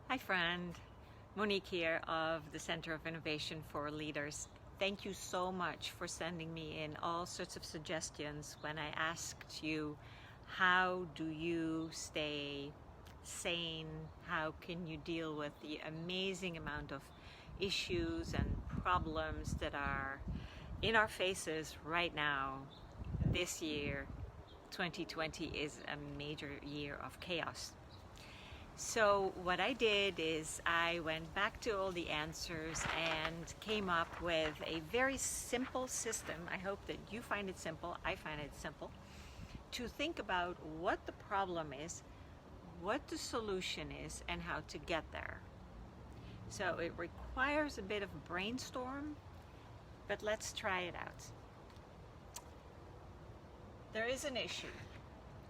Hi friend, Monique here of the Center of Innovation for Leaders. Thank you so much for sending me in all sorts of suggestions when I asked you, how do you stay sane? How can you deal with the amazing amount of issues and problems that are in our faces right now? This year, 2020, is a major year of chaos. So what I did is I went back to all the answers and came up with a very simple system. I hope that you find it simple. I find it simple to think about what the problem is, what the solution is, and how to get there. So it requires a bit of brainstorm, but let's try it out. There is an issue.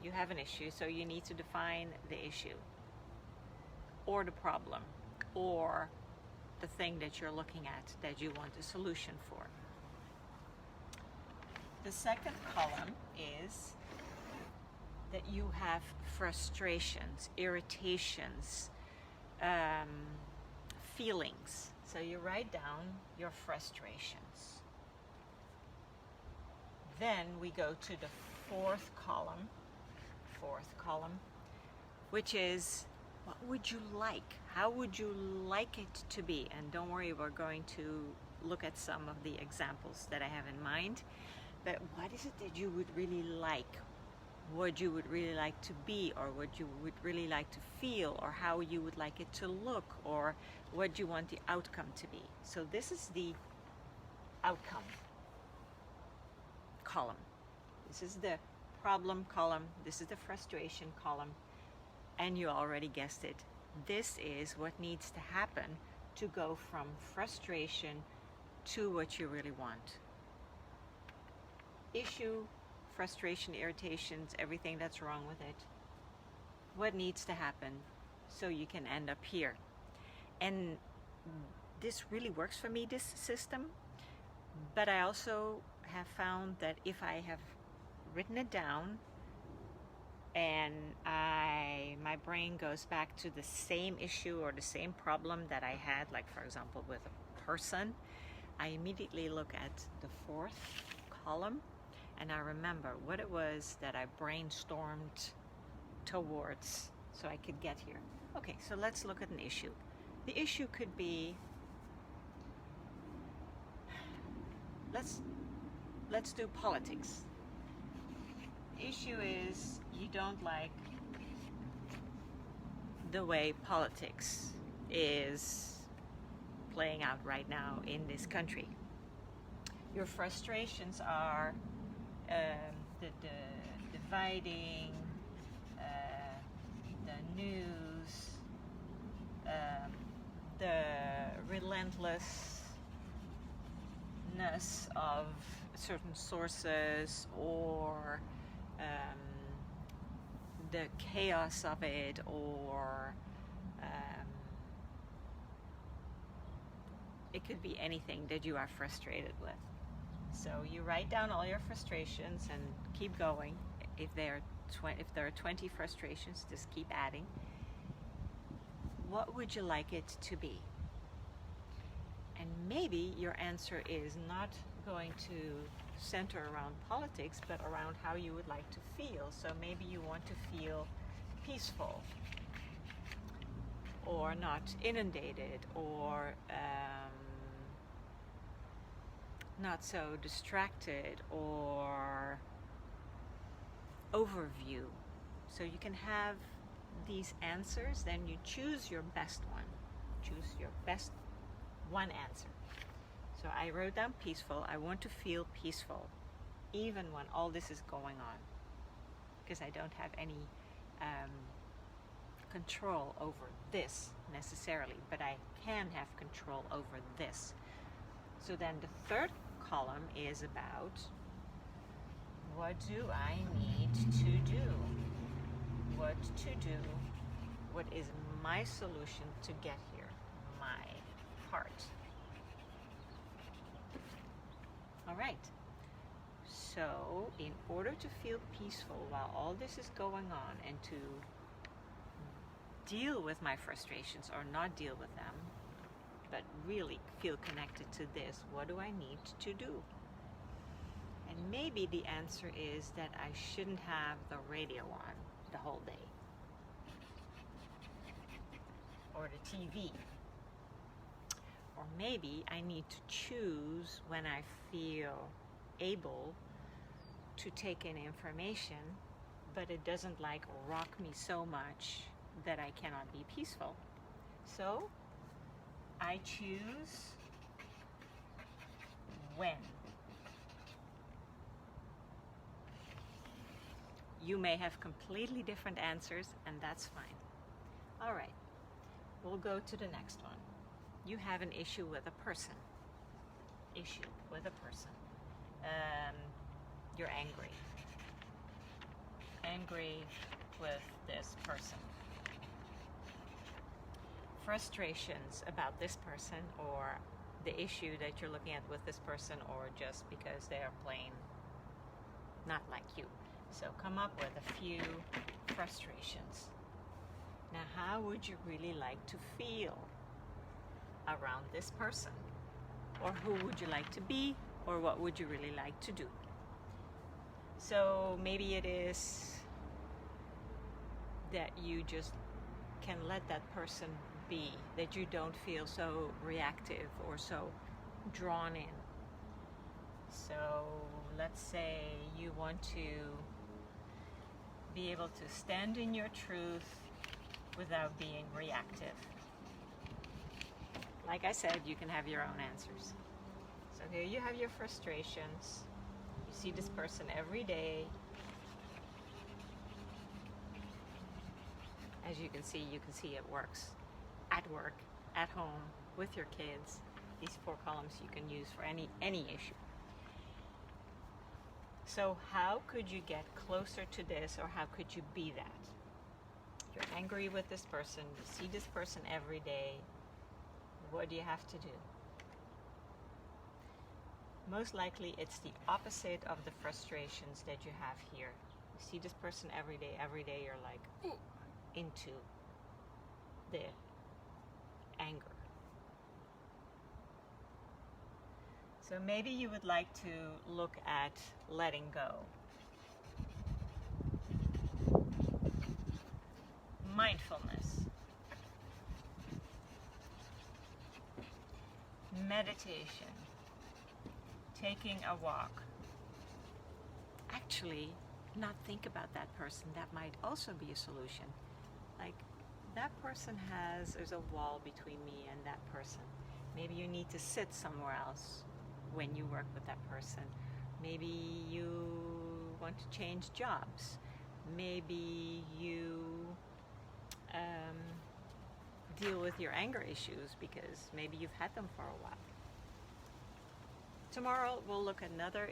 You have an issue, so you need to define the issue, or the problem, or the thing that you're looking at that you want a solution for. The second column is that you have frustrations, irritations, feelings. So you write down your frustrations. Then we go to the fourth column, which is, what would you like? How would you like it to be? And don't worry, we're going to look at some of the examples that I have in mind. But what is it that you would really like? What you would really like to be, or what you would really like to feel, or how you would like it to look, or what you want the outcome to be. So this is the outcome column. This is the problem column. This is the frustration column. And you already guessed it. This is what needs to happen to go from frustration to what you really want. Issue, frustration, irritations, everything that's wrong with it. What needs to happen so you can end up here? And this really works for me, this system. But I also have found that if I have written it down, and my brain goes back to the same issue or the same problem that I had, like for example with a person, I immediately look at the fourth column and I remember what it was that I brainstormed towards so I could get here. Okay, so let's look at an issue. The issue could be, let's do politics. The issue is you don't like the way politics is playing out right now in this country. Your frustrations are the dividing, the news, the relentlessness of certain sources, or the chaos of it, or it could be anything that you are frustrated with. So you write down all your frustrations and keep going. If there are 20 frustrations, just keep adding. What would you like it to be? And maybe your answer is not going to center around politics, but around how you would like to feel. So maybe you want to feel peaceful, or not inundated, or not so distracted, or overview. So you can have these answers, then you choose your best one. Choose your best one answer. So I wrote down peaceful. I want to feel peaceful, even when all this is going on, because I don't have any control over this necessarily, but I can have control over this. So then the third column is about, what do I need to do? What to do? What is my solution to get here? My part. All right. So in order to feel peaceful while all this is going on, and to deal with my frustrations or not deal with them, but really feel connected to this, what do I need to do? And maybe the answer is that I shouldn't have the radio on the whole day, or the TV. Or maybe I need to choose when I feel able to take in information, but it doesn't like rock me so much that I cannot be peaceful. So I choose when. You may have completely different answers, and that's fine. All right, we'll go to the next one. You have an issue with a person. You're angry. Angry with this person. Frustrations about this person, or the issue that you're looking at with this person, or just because they are plain not like you. So come up with a few frustrations. Now, how would you really like to feel around this person? Or who would you like to be? Or what would you really like to do? So maybe it is that you just can let that person be, that you don't feel so reactive or so drawn in. So let's say you want to be able to stand in your truth without being reactive. Like I said, you can have your own answers. So here you have your frustrations. You see this person every day. As you can see it works at work, at home, with your kids. These 4 columns you can use for any issue. So how could you get closer to this, or how could you be that? You're angry with this person, you see this person every day. What do you have to do? Most likely it's the opposite of the frustrations that you have here. You see this person every day you're like into the anger. So maybe you would like to look at letting go. Mindfulness. Meditation. Taking a walk. Actually, not think about that person. That might also be a solution. Like, that person there's a wall between me and that person. Maybe you need to sit somewhere else when you work with that person. Maybe you want to change jobs. Maybe you deal with your anger issues because maybe you've had them for a while. Tomorrow we'll look at another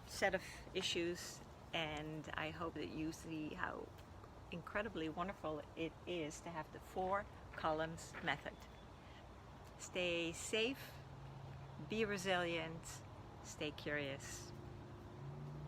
set of issues, and I hope that you see how incredibly wonderful it is to have the 4 columns method. Stay safe, be resilient, stay curious.